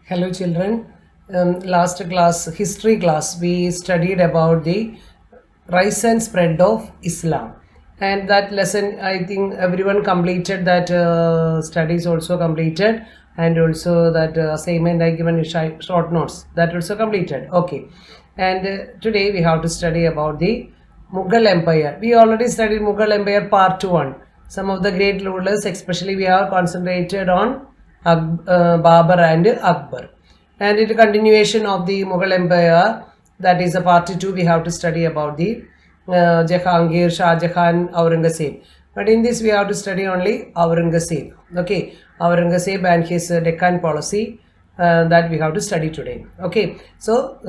Hello children. Last class, history class, we studied about the rise and spread of Islam. And that lesson, I think everyone completed that studies also completed, and also that assignment I given short notes that also completed. Okay. And today we have to study about the Mughal Empire. We already studied Mughal Empire part 1. Some of the great rulers, especially we have concentrated on Babur and Akbar. And in continuation of the Mughal Empire, that is a part 2, we have to study about the Jahangir, Shah Jahan, Aurangzeb. But in this we have to study only Aurangzeb. Okay, Aurangzeb and his Deccan policy that we have to study today. Okay, so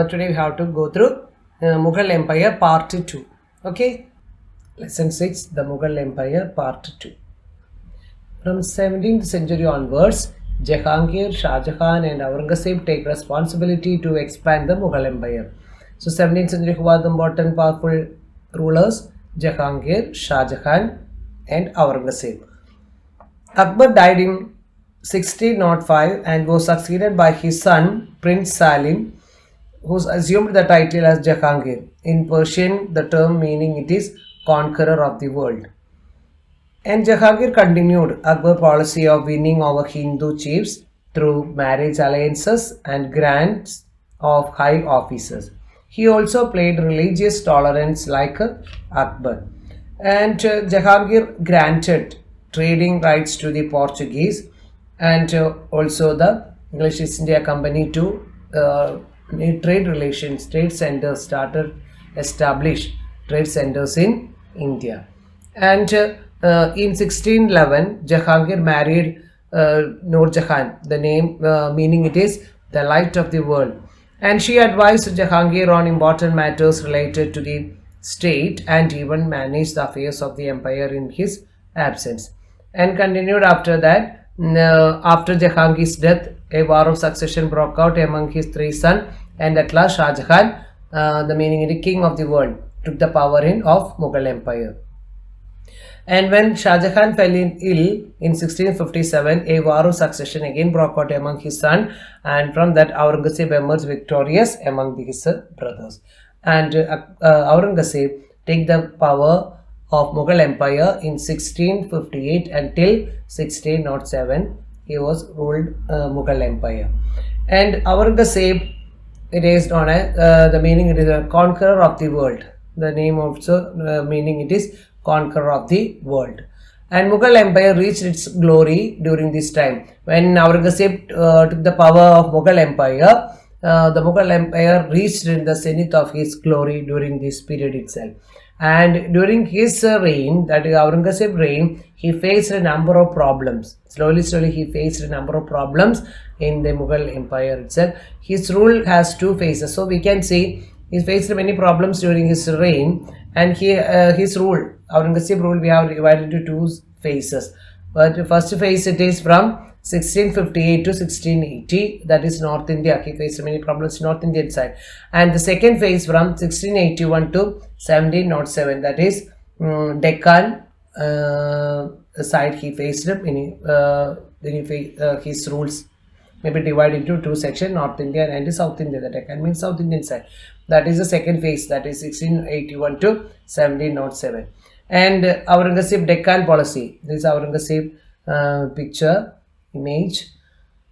today we have to go through Mughal Empire part 2. Okay, lesson 6, the Mughal Empire part 2. From 17th century onwards, Jahangir, Shah Jahan and Aurangzeb take responsibility to expand the Mughal Empire. So 17th century who were the important powerful rulers? Jahangir, Shah Jahan and Aurangzeb. Akbar died in 1605 and was succeeded by his son Prince Salim, who assumed the title as Jahangir. In Persian, the term meaning it is conqueror of the world. And Jahangir continued Akbar's policy of winning over Hindu chiefs through marriage alliances and grants of high offices. He also played religious tolerance like Akbar. And Jahangir granted trading rights to the Portuguese and also the English East India Company to trade relations, trade centers, started establish trade centers in India. And in 1611, Jahangir married Noor Jahan, the name meaning it is the light of the world. And she advised Jahangir on important matters related to the state and even managed the affairs of the empire in his absence. And continued after that, after Jahangir's death, a war of succession broke out among his three sons, and at last Shah Jahan, the meaning the king of the world, took the power of Mughal Empire. And when Shah Jahan fell ill in 1657, a war of succession again broke out among his son, and from that Aurangzeb emerged victorious among his brothers. And Aurangzeb take the power of Mughal Empire in 1658 until 1607. He was ruled Mughal Empire. And Aurangzeb, it is known as the meaning it is a conqueror of the world. The name also meaning it is conqueror of the world. And Mughal Empire reached its glory during this time. When Aurangzeb took the power of Mughal Empire, the Mughal Empire reached in the zenith of his glory during this period itself. And during his reign, that is Aurangzeb's reign, he faced a number of problems. Slowly he faced a number of problems in the Mughal Empire itself. His rule has two phases. So we can see he faced many problems during his reign, and his rule, Aurangzeb rule, we have divided into two phases. But the first phase it is from 1658 to 1680, that is North India. He faced many problems in North Indian side. And the second phase from 1681 to 1707, that is Deccan side. He faced many his rules maybe divided into two sections, North India and South India. The Deccan means South Indian side. That is the second phase, that is 1681 to 1707. And Aurangzeb Deccan policy. This is Aurangzeb picture, image.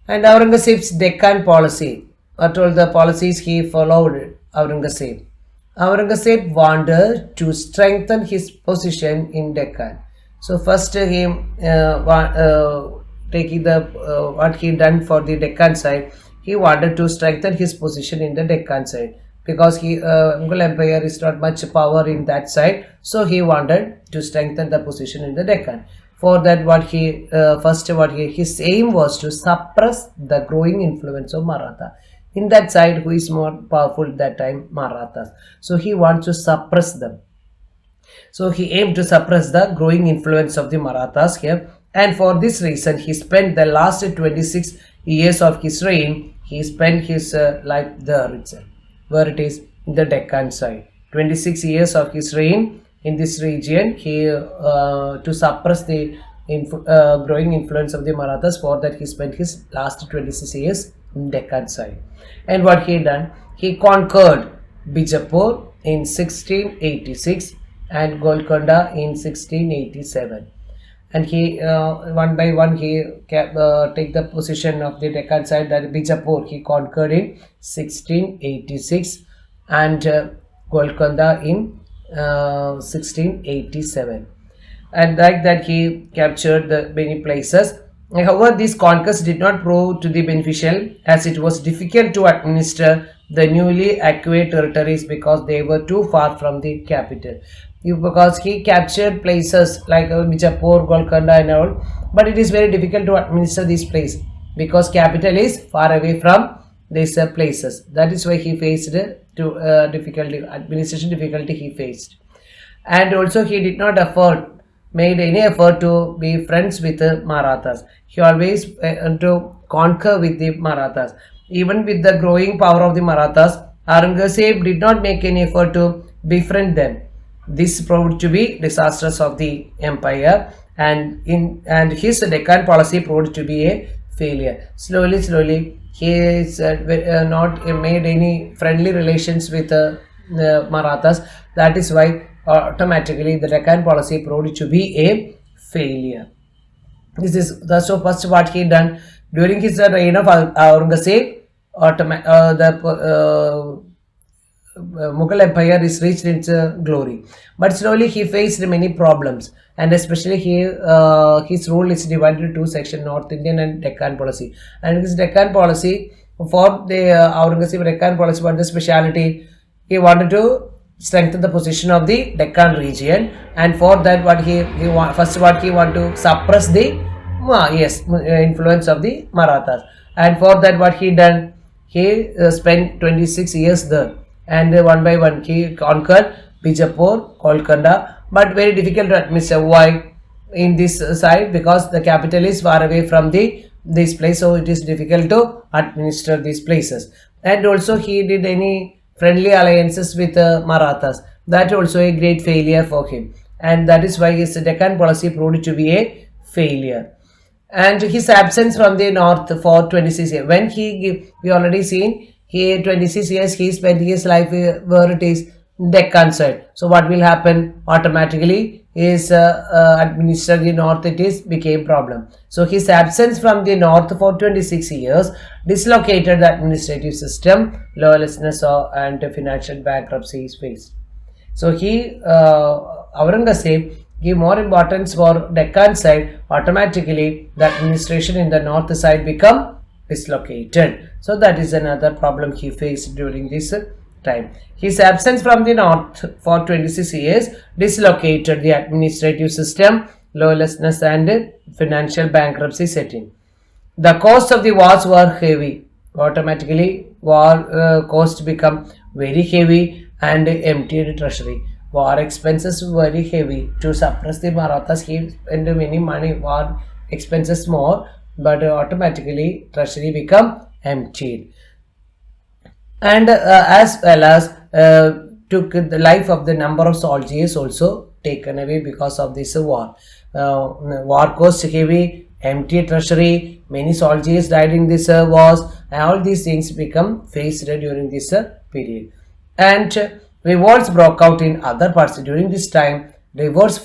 And Aurangzeb's Deccan policy. What all the policies he followed, Aurangzeb. Aurangzeb wanted to strengthen his position in Deccan. So first he taking the what he done for the Deccan side, he wanted to strengthen his position in the Deccan side, because Mughal Empire is not much power in that side, so he wanted to strengthen the position in the Deccan. For that, his aim was to suppress the growing influence of Maratha. In that side, who is more powerful at that time? Marathas. So he wants to suppress them. So he aimed to suppress the growing influence of the Marathas here. And for this reason, he spent the last 26 years of his reign, he spent his life there itself, where it is in the Deccan side. 26 years of his reign in this region, he to suppress the growing influence of the Marathas. For that, he spent his last 26 years in Deccan side. And what he done? He conquered Bijapur in 1686 and Golconda in 1687. And he one by one he take the position of the Deccan side, that Bijapur he conquered in 1686 and Golconda in 1687, and like that he captured the many places. However, these conquests did not prove to be beneficial, as it was difficult to administer the newly acquired territories because they were too far from the capital. Because he captured places like Bijapur, Golconda and all, but it is very difficult to administer these places because capital is far away from these places. That is why he faced administration difficulty he faced. And also he did not made any effort to be friends with the Marathas. He always to conquer with the Marathas. Even with the growing power of the Marathas, Aurangzeb did not make any effort to befriend them. This proved to be disastrous of the empire, and his Deccan policy proved to be a failure. Slowly, he is not made any friendly relations with the Marathas. That is why automatically the Deccan policy proved to be a failure. This is so first what he done during his reign of Aurangzeb. Mughal Empire is reached its glory, but slowly he faced many problems, and especially his rule is divided into two sections: North Indian and Deccan policy. And his Deccan policy, for the Aurangzeb Deccan policy, what the speciality? He wanted to strengthen the position of the Deccan region, and for that what he want to suppress the influence of the Marathas. And for that what he done? He spent 26 years there, and one by one he conquered Bijapur, Golconda, but very difficult to administer. Why? In this side, because the capital is far away from this place, so it is difficult to administer these places. And also he did any friendly alliances with Marathas. That also a great failure for him, and that is why his Deccan policy proved to be a failure. And his absence from the north for 26 years. When we already seen, he 26 years he spent his life where it is Deccan side. So what will happen? Automatically is administer the north, it is became problem. So his absence from the north for 26 years dislocated the administrative system, lawlessness and financial bankruptcy is faced. So Aurangzeb give more importance for Deccan side. Automatically the administration in the north side become dislocated. So that is another problem he faced during this time. His absence from the north for 26 years dislocated the administrative system, lawlessness and financial bankruptcy set in. The cost of the wars were heavy. Automatically war cost become very heavy and emptied treasury. War expenses were very heavy. To suppress the Marathas, he spent many money, war expenses more, but automatically treasury become emptied. And as well as took the life of the number of soldiers also taken away because of this war. War cost heavy, empty treasury, many soldiers died in this wars, and all these things become faced during this period. And revolts broke out in other parts. During this time, revolts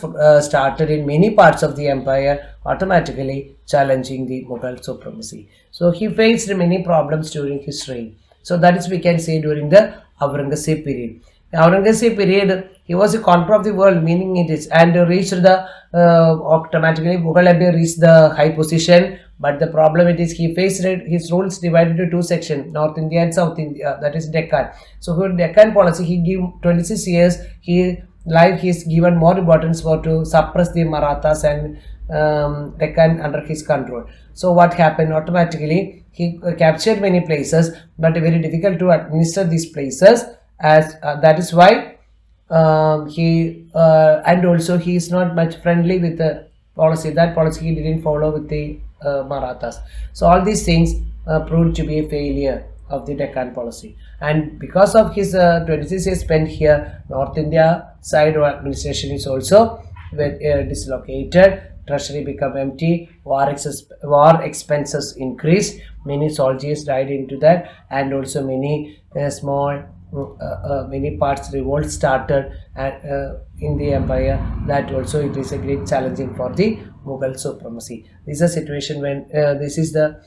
started in many parts of the empire, automatically challenging the Mughal supremacy. So he faced many problems during his reign. So that is we can say during the Aurangzeb period. Aurangzeb period, he was a conqueror of the world, meaning it is, and reached the automatically Mughal Empire reached the high position. But the problem it is he faced his rules divided into two sections, North India and South India, that is Deccan. So for Deccan policy, he gave 26 years, he is given more importance for to suppress the Marathas and Deccan under his control. So what happened? Automatically he captured many places, but very difficult to administer these places, as that is why and also he is not much friendly with the policy. That policy he didn't follow with the Marathas. So all these things proved to be a failure of the Deccan policy, and because of his 26 years spent here, North India side administration is also dislocated, treasury become empty, war expenses increased, many soldiers died into that, and also many small many parts revolt started in the empire. That also it is a great challenging for the Mughal supremacy. This is a situation when this is the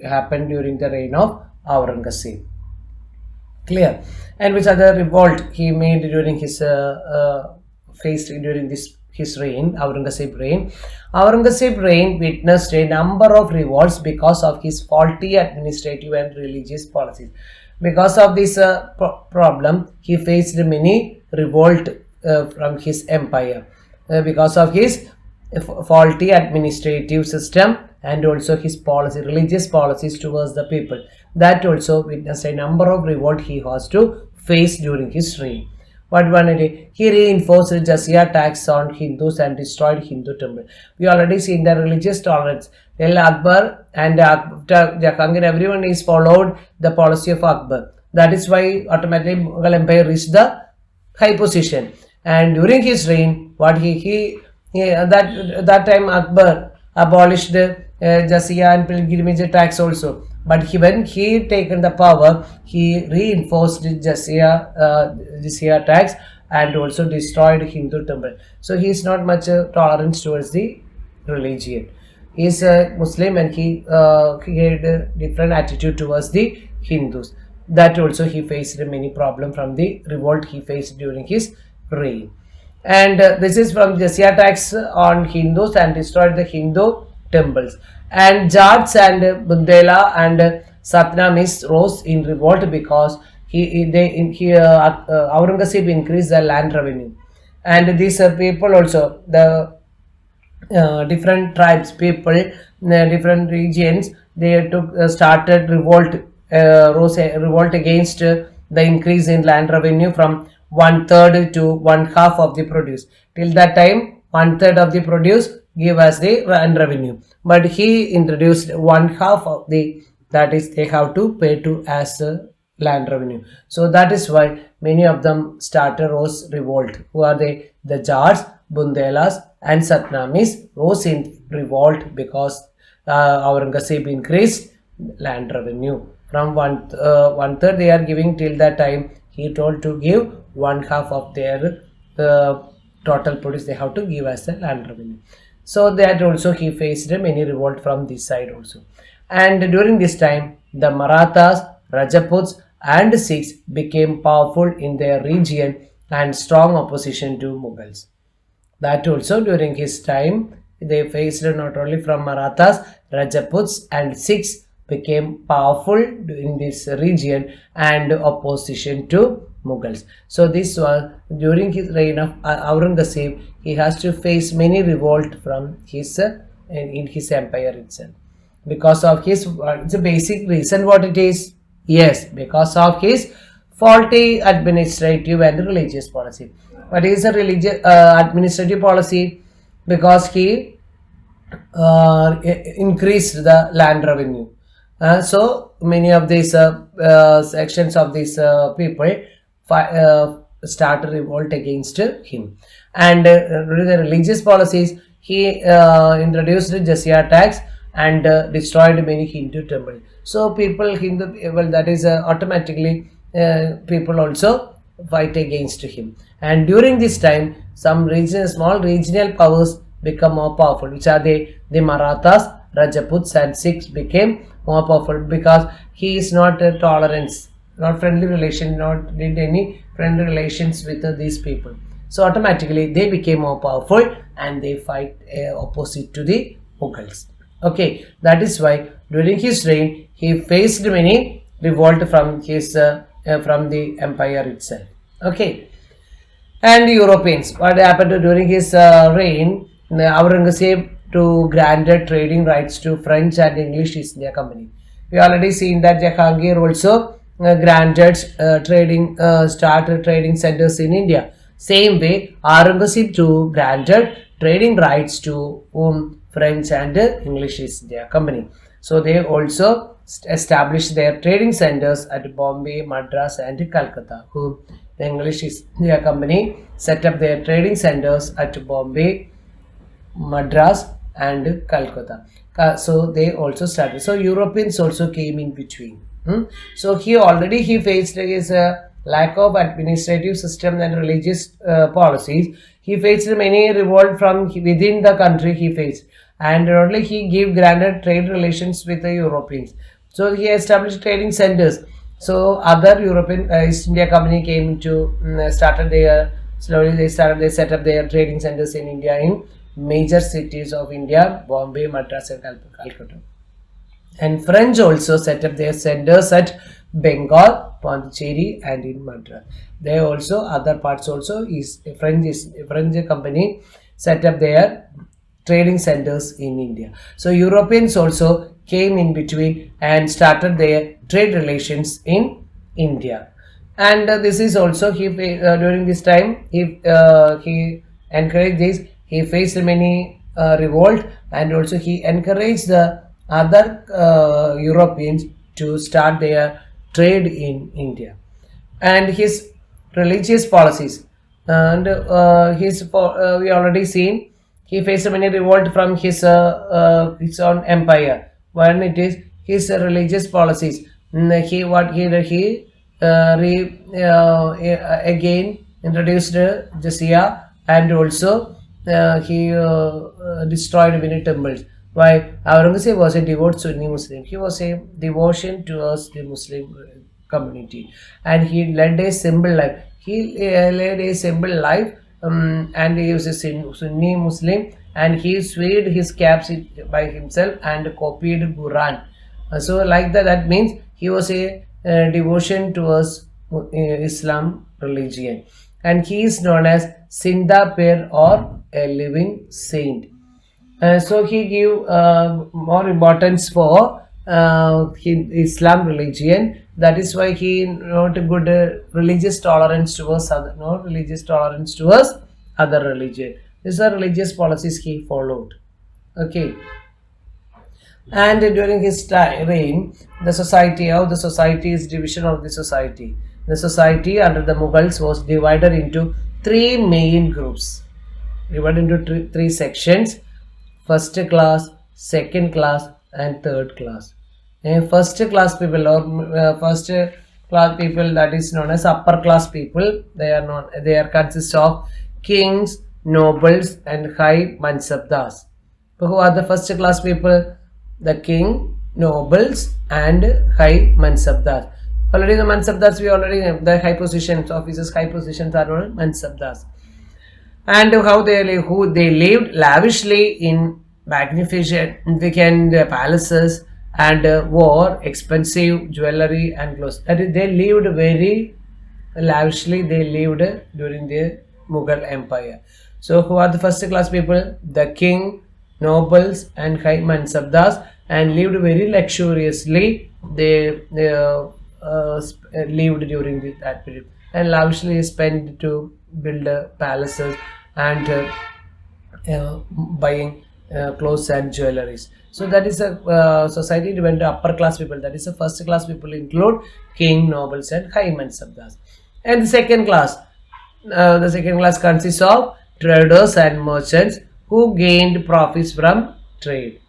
happened during the reign of Aurangzeb. Clear. And which other revolt he made during his faced during this his reign, Aurangzeb reign. Aurangzeb reign witnessed a number of revolts because of his faulty administrative and religious policies. Because of this problem, he faced many revolt from his empire because of his faulty administrative system and also his policy, religious policies towards the people. That also witnessed a number of revolt he has to face during his reign. What one did? He reinforced jizya tax on Hindus and destroyed Hindu temple. We already seen the religious tolerance. Till Akbar and after Jahangir, everyone is followed the policy of Akbar. That is why automatically Mughal Empire reached the high position. And during his reign, what that time Akbar abolished jizya and pilgrimage tax also. But when he taken the power, he reinforced jizya tax and also destroyed Hindu temple. So he is not much tolerant towards the religion. He is a Muslim and he had a different attitude towards the Hindus. That also he faced many problems from the revolt he faced during his reign. And this is from jizya tax on Hindus and destroyed the Hindu temples. And Jats and Bundela and Satnamis rose in revolt because Aurangzeb increased the land revenue. And these people also, the different tribes, people, different regions, they started revolt, rose a revolt against the increase in land revenue from 1/3 to 1/2 of the produce. Till that time, 1/3 of the produce give us the land revenue, but he introduced 1/2 of the, that is they have to pay to as land revenue. So that is why many of them started rose revolt. Who are they? The Jats, Bundelas and Satnamis rose in revolt because Aurangzeb increased land revenue from 1/3 they are giving. Till that time he told to give 1/2 of their total produce they have to give as a land revenue. So that also he faced many revolt from this side also. And during this time, the Marathas, Rajputs and Sikhs became powerful in their region and strong opposition to Mughals. That also during his time, they faced not only from Marathas, Rajputs and Sikhs became powerful in this region and opposition to Mughals. So this was during his reign of Aurangzeb. He has to face many revolt from his in his empire itself because of his it's a basic reason what it is. Yes, because of his faulty administrative and religious policy. What is a religious administrative policy? Because he increased the land revenue. So many of these sections of these people started revolt against him. And the religious policies, he introduced jizya tax and destroyed many Hindu temples. So people, Hindu, well, that is automatically people also fight against him. And during this time, some small regional powers become more powerful, which are the Marathas, Rajputs and Sikhs became more powerful because he is not a tolerance, not friendly relation, not did any friendly relations with these people. So automatically they became more powerful and they fight opposite to the Mughals. Okay, that is why during his reign he faced many revolt from his from the empire itself. Okay, and Europeans. What happened during his reign? Aurangzeb to granted trading rights to French and English East India Company. We already seen that Jahangir also granted started trading centers in India. Same way, Aurangzeb too granted trading rights to French and English East India Company. So they also established their trading centers at Bombay, Madras and Calcutta. The English East India Company set up their trading centers at Bombay, Madras and Calcutta. So they also started. So Europeans also came in between. So he faced his lack of administrative system and religious policies. He faced many revolt from within the country. He faced, and only he gave granted trade relations with the Europeans. So he established trading centers. So other European East India Company came to started their slowly they set up their trading centers in India in major cities of India, Bombay, Madras, and Calcutta. And French also set up their centers at Bengal, Pondicherry, and in Madras. They also other parts also is French company set up their trading centers in India. So Europeans also came in between and started their trade relations in India. And this is also during this time he encouraged this. He faced many revolt, and also he encouraged the other Europeans to start their trade in India. And his religious policies and we already seen he faced many revolt from his own empire. One it is his religious policies. He again introduced jizya, and also he destroyed many temples. Why? Aurangzeb was a devout Sunni Muslim. He was a devotion towards the Muslim community, and he led a simple life. Led a simple life, and he was a Sunni Muslim, and he swayed his caps by himself and copied Quran. So like that means he was a devotion towards Islam religion, and he is known as Sinda Per, or a living saint. So he gave more importance for Islam religion. That is why he not a good religious tolerance towards other religion. These are religious policies he followed. Okay. And during his reign, the society is division of the society. The society under the Mughals was divided into three main groups, divided into three sections: first class, second class, and third class. And first class people, or first class people, that is known as upper class people. They are consist of kings, nobles, and high mansabdars. Who are the first class people? The king, nobles, and high mansabdars. Already the mansabdars we already have. The high positions, officers, high positions are known as mansabdars. And how they lived lavishly in magnificent palaces, and wore expensive jewelry and clothes. That is, they lived very lavishly. They lived during the Mughal Empire. So who are the first class people? The king, nobles, and high mansabdars, and lived very luxuriously. They lived during that period, and lavishly spent to build palaces and buying clothes and jewelries. So that is a society divided into upper class people. That is the first class people include king, nobles, and high mansabdars. And the second class consists of traders and merchants who gained profits from trade.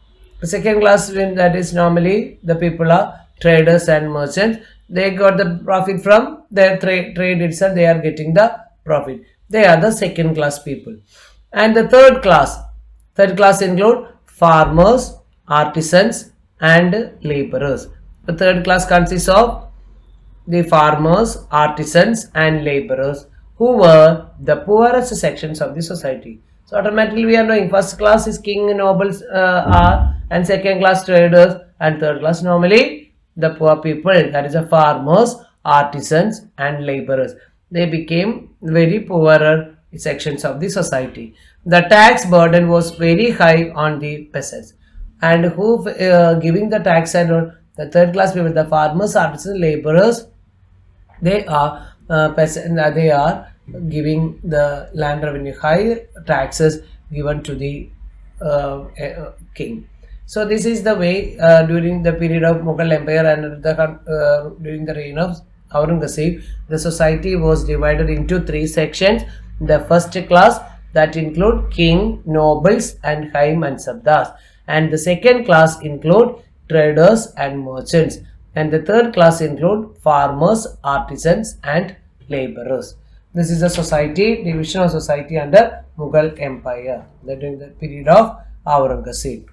The second class, that is normally the people are traders and merchants. They got the profit from their trade itself. They are getting the profit. They are the second class people. And the third class include farmers, artisans, and laborers. The third class consists of the farmers, artisans, and laborers, who were the poorest sections of the society. So automatically we are knowing first class is king, nobles and second class traders, and third class normally the poor people, that is the farmers, artisans, and laborers. They became very poorer sections of the society. The tax burden was very high on the peasants, and who giving the tax and the third class people, the farmers, artisans, laborers, they are they are giving the land revenue, high taxes given to the king. So this is the way during the period of Mughal Empire and during the reign of Aurangzeb, the society was divided into three sections: the first class, that include king, nobles, and high mansabdars. And the second class include traders and merchants. And the third class include farmers, artisans, and laborers. This is a society, division of society under Mughal Empire during the period of Aurangzeb.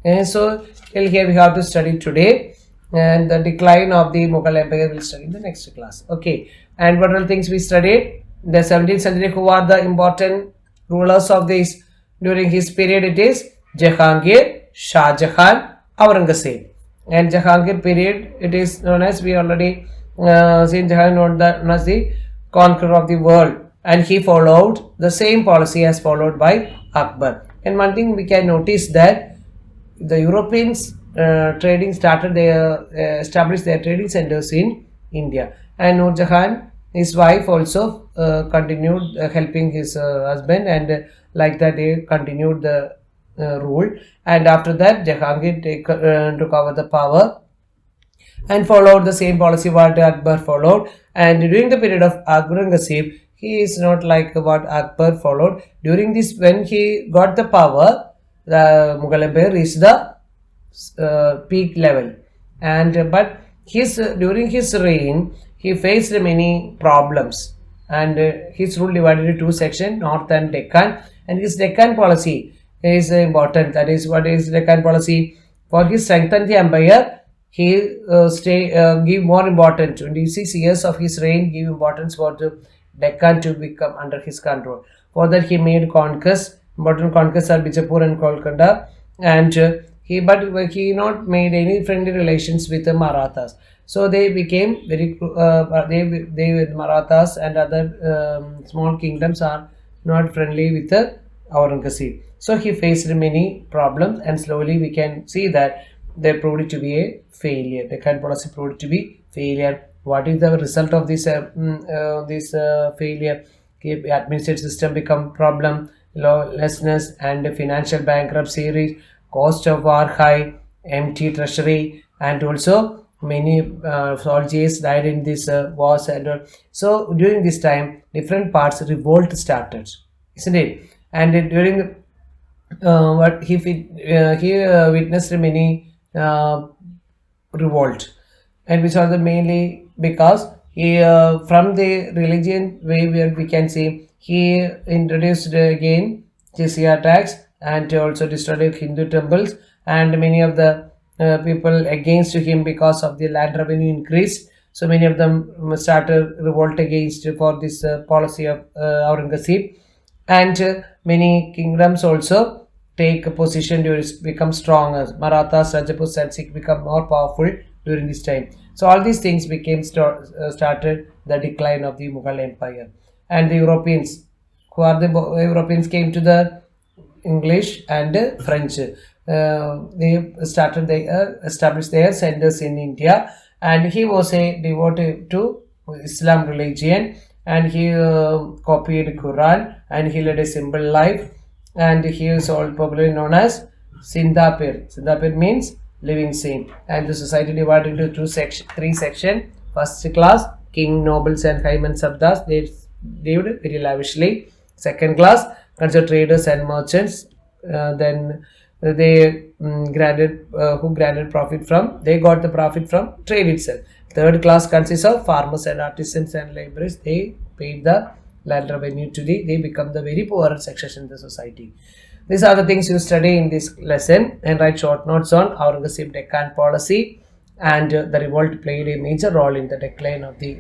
And so till here we have to study today, and the decline of the Mughal Empire will study in the next class. Okay, and what are things we studied? The 17th century, who are the important rulers of this during his period? It is Jahangir, Shah Jahan, Aurangzeb. And Jahangir period, it is known as, we already seen Jahangir known as the conqueror of the world, and he followed the same policy as followed by Akbar. And one thing we can notice that the Europeans trading started their established their trading centers in India, and Nur Jahan, his wife, also continued helping his husband, and like that they continued the rule. And after that, Jahangir took over the power and followed the same policy what Akbar followed. And during the period of Aurangzeb, he is not like what Akbar followed. During this, when he got the power, the Mughal Empire reached the peak level, and but during his reign he faced many problems, and his rule divided into two sections, North and Deccan. And his Deccan policy is important. That is, what is Deccan policy? For his strengthen the empire, he give more importance. 26 years of his reign give importance for the Deccan to become under his control. For that he made conquests. Important conquests are Bijapur and Kolkata, and he not made any friendly relations with the Marathas. So they became very they Marathas and other small kingdoms are not friendly with the Aurangzeb. So he faced many problems, and slowly we can see that they proved to be a failure. The current policy proved to be failure. What is the result of this failure? Administrative system become problem, lawlessness and financial bankruptcy, cost of war high, empty treasury, and also many soldiers died in this wars. And so during this time, different parts revolt started, isn't it? And during what he witnessed many revolt, and which are the mainly because he from the religion way where we can see he introduced again jizya tax, and also destroyed Hindu temples, and many of the people against him because of the land revenue increased. So many of them started revolt against for this policy of Aurangzeb, and many kingdoms also take a position to become stronger. Marathas, Rajputs, and Sikh become more powerful during this time. So all these things became started the decline of the Mughal Empire. And the Europeans, who are the Europeans, came to the English and French. They started established their centers in India, and he was a devoted to Islam religion, and he copied Quran, and he led a simple life, and he is all popularly known as Sindapir. Sindapir means living saint. And the society divided into three sections. First class, king, nobles, and high mansabdars, they lived very lavishly. Second class, considered traders and merchants. Then they who granted profit from, they got the profit from trade itself. Third class consists of farmers and artisans and laborers. They paid the land revenue to they become the very poorer section in the society. These are the things you study in this lesson, and write short notes on Aurangzeb Deccan policy, and the revolt played a major role in the decline of the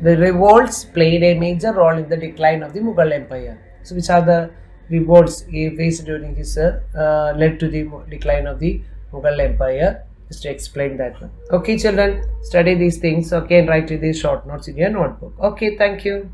revolts played a major role in the decline of the Mughal Empire. So which are the revolts he faced during his led to the decline of the Mughal Empire? Just to explain that one. Okay children, study these things, okay, and write these short notes in your notebook. Okay, thank you.